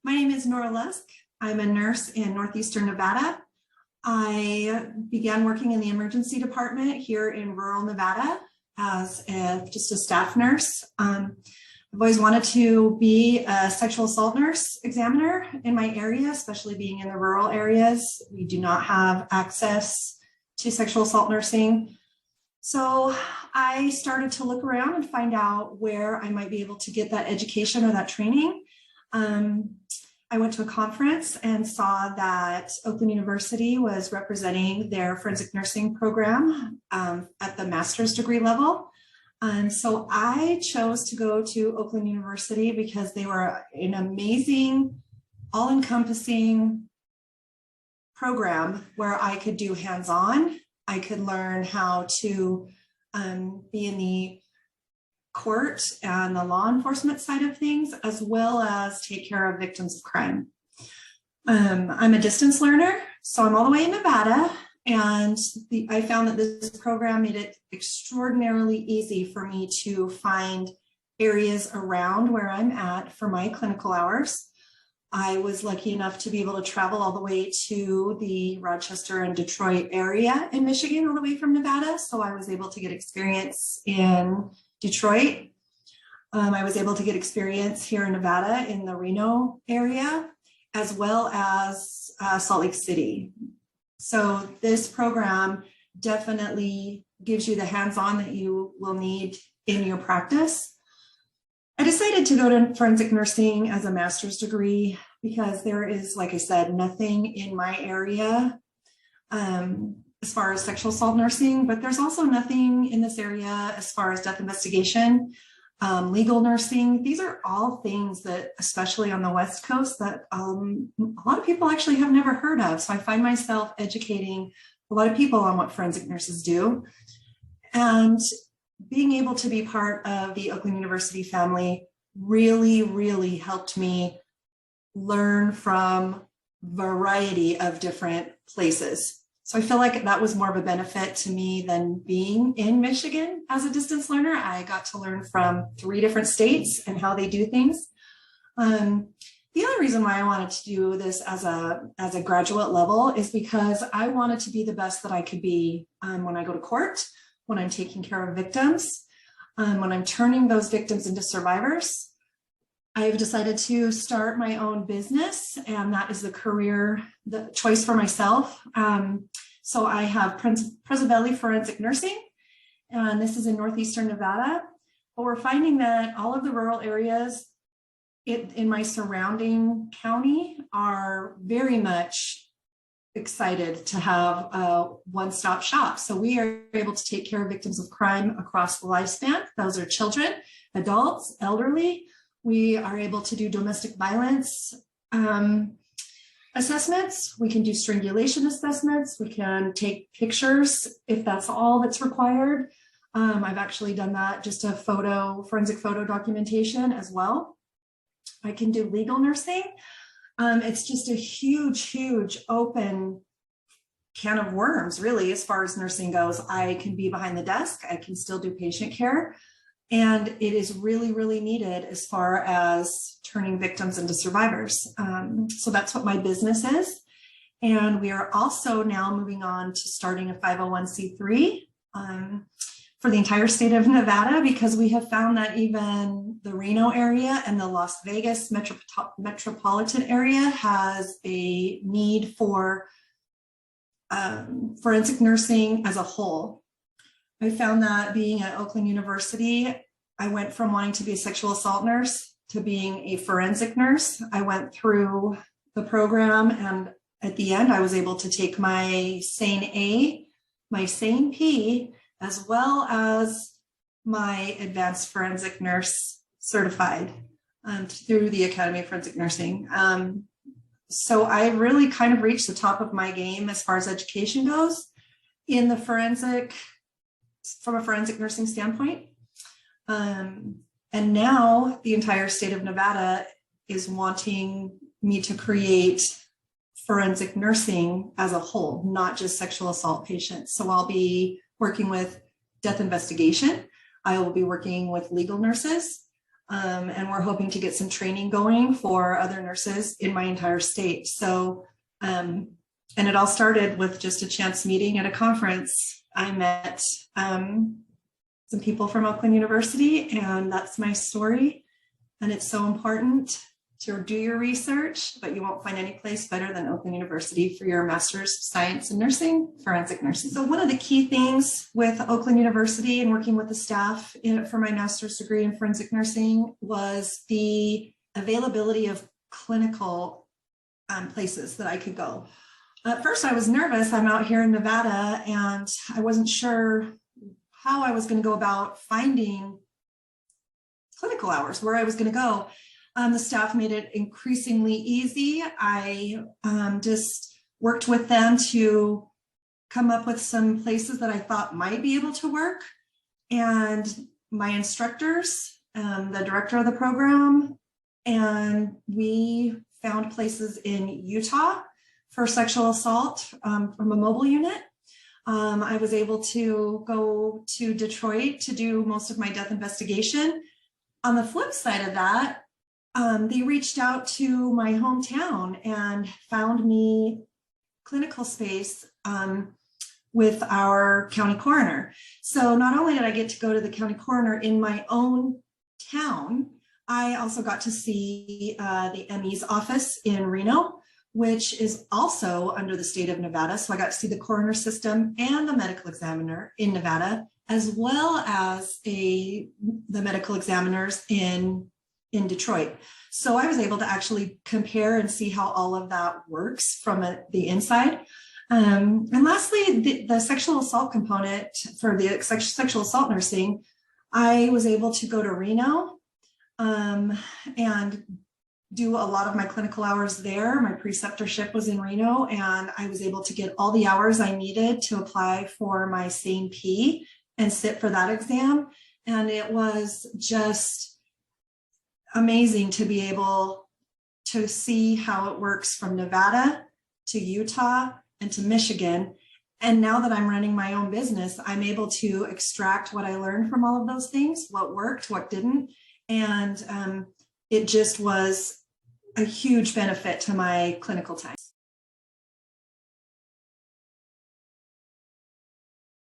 My name is Norah Lusk. I'm a nurse in Northeastern Nevada. I began working in the emergency department here in rural Nevada as just a staff nurse. I've always wanted to be a sexual assault nurse examiner in my area, especially being in the rural areas. We do not have access to sexual assault nursing. So I started to look around and find out where I might be able to get that education or that training. I went to a conference and saw that Oakland University was representing their forensic nursing program at the master's degree level. So I chose to go to Oakland University because they were an amazing, all-encompassing program where I could do hands-on. I could learn how to be in the court and the law enforcement side of things, as well as take care of victims of crime. I'm a distance learner, so I'm all the way in Nevada, and I found that this program made it extraordinarily easy for me to find areas around where I'm at for my clinical hours. I was lucky enough to be able to travel all the way to the Rochester and Detroit area in Michigan, all the way from Nevada, so I was able to get experience in Detroit. I was able to get experience here in Nevada in the Reno area, as well as Salt Lake City. So this program definitely gives you the hands-on that you will need in your practice. I decided to go to forensic nursing as a master's degree because there is, like I said, nothing in my area as far as sexual assault nursing, but there's also nothing in this area as far as death investigation, legal nursing. These are all things that, especially on the West Coast, that a lot of people actually have never heard of. So I find myself educating a lot of people on what forensic nurses do. And being able to be part of the Oakland University family really, really helped me learn from a variety of different places. So I feel like that was more of a benefit to me than being in Michigan as a distance learner. I got to learn from 3 different states and how they do things. The other reason why I wanted to do this as a graduate level is because I wanted to be the best that I could be when I go to court, when I'm taking care of victims, when I'm turning those victims into survivors. I've decided to start my own business, and that is the choice for myself. So I have Prezzabelli Forensic Nursing, and this is in Northeastern Nevada. But we're finding that all of the rural areas in my surrounding county are very much excited to have a one-stop shop. So we are able to take care of victims of crime across the lifespan. Those are children, adults, elderly. We are able to do domestic violence assessments. We can do strangulation assessments. We can take pictures if that's all that's required. I've actually done that, just a forensic photo documentation as well. I can do legal nursing. It's just a huge, huge open can of worms, really, as far as nursing goes. I can be behind the desk. I can still do patient care. And it is really, really needed as far as turning victims into survivors. So that's what my business is. And we are also now moving on to starting a 501c3 for the entire state of Nevada, because we have found that even the Reno area and the Las Vegas metropolitan area has a need for forensic nursing as a whole. I found that being at Oakland University, I went from wanting to be a sexual assault nurse to being a forensic nurse. I went through the program, and at the end, I was able to take my SANE-A, my SANE-P, as well as my advanced forensic nurse certified through the Academy of Forensic Nursing. So I really kind of reached the top of my game as far as education goes in the from a forensic nursing standpoint. And now the entire state of Nevada is wanting me to create forensic nursing as a whole, not just sexual assault patients. So I'll be working with death investigation. I will be working with legal nurses. And we're hoping to get some training going for other nurses in my entire state. So, and it all started with just a chance meeting at a conference. I met some people from Oakland University, and that's my story. And it's so important to do your research, but you won't find any place better than Oakland University for your master's of science in nursing, forensic nursing. So one of the key things with Oakland University and working with the staff for my master's degree in forensic nursing was the availability of clinical places that I could go. At first I was nervous. I'm out here in Nevada and I wasn't sure how I was going to go about finding clinical hours, where I was going to go. The staff made it increasingly easy. I just worked with them to come up with some places that I thought might be able to work. And my instructors, the director of the program, and we found places in Utah for sexual assault from a mobile unit. I was able to go to Detroit to do most of my death investigation. On the flip side of that, they reached out to my hometown and found me clinical space with our county coroner. So not only did I get to go to the county coroner in my own town, I also got to see the ME's office in Reno, which is also under the state of Nevada. So I got to see the coroner system and the medical examiner in Nevada, as well as the medical examiners in Detroit. So I was able to actually compare and see how all of that works from the inside. And lastly, the sexual assault component for the sexual assault nursing, I was able to go to Reno and do a lot of my clinical hours there. My preceptorship was in Reno, and I was able to get all the hours I needed to apply for my SANE-P and sit for that exam. And it was just amazing to be able to see how it works from Nevada to Utah and to Michigan. And now that I'm running my own business, I'm able to extract what I learned from all of those things, what worked, what didn't. And it just was a huge benefit to my clinical time.